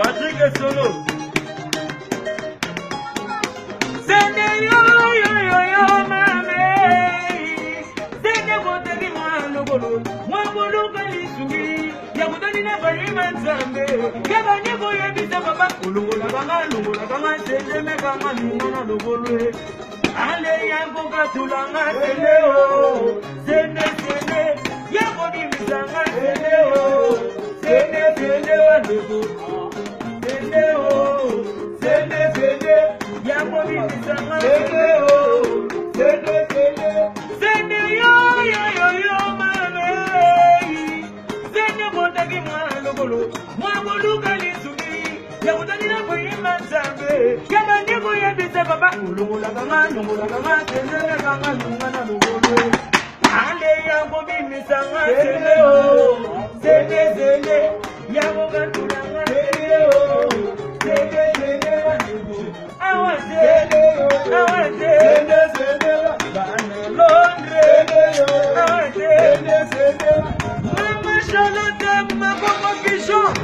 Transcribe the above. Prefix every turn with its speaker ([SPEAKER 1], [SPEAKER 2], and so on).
[SPEAKER 1] Patrick Solo. Sende yo mame. Sende bote ni mwana bolo. Mwabolo kalisumi. Ya mutani na farima nzambe. Keba nyego yebisa baba. Ulungola kanga sende me kanga nungana lobolo. Ale yango katulanga sende o. Sende yango di misanga sende o. Sende wandugu. Sende o. Sende yango di misanga sende o. Sende yo mame. Sende botagi mwana bolo. Mwabolo kalisumi. Ya utani na kuima zambe. Kama ndiko yebisa baba. Ulungola kanga sende me kanga nungana lobolo. Ale yango bimisanga sende o. Sende yango katulanga sende o. Sende wandugu. Awase bana Londre. Awase Mama Charlotte Mabomo Bichon.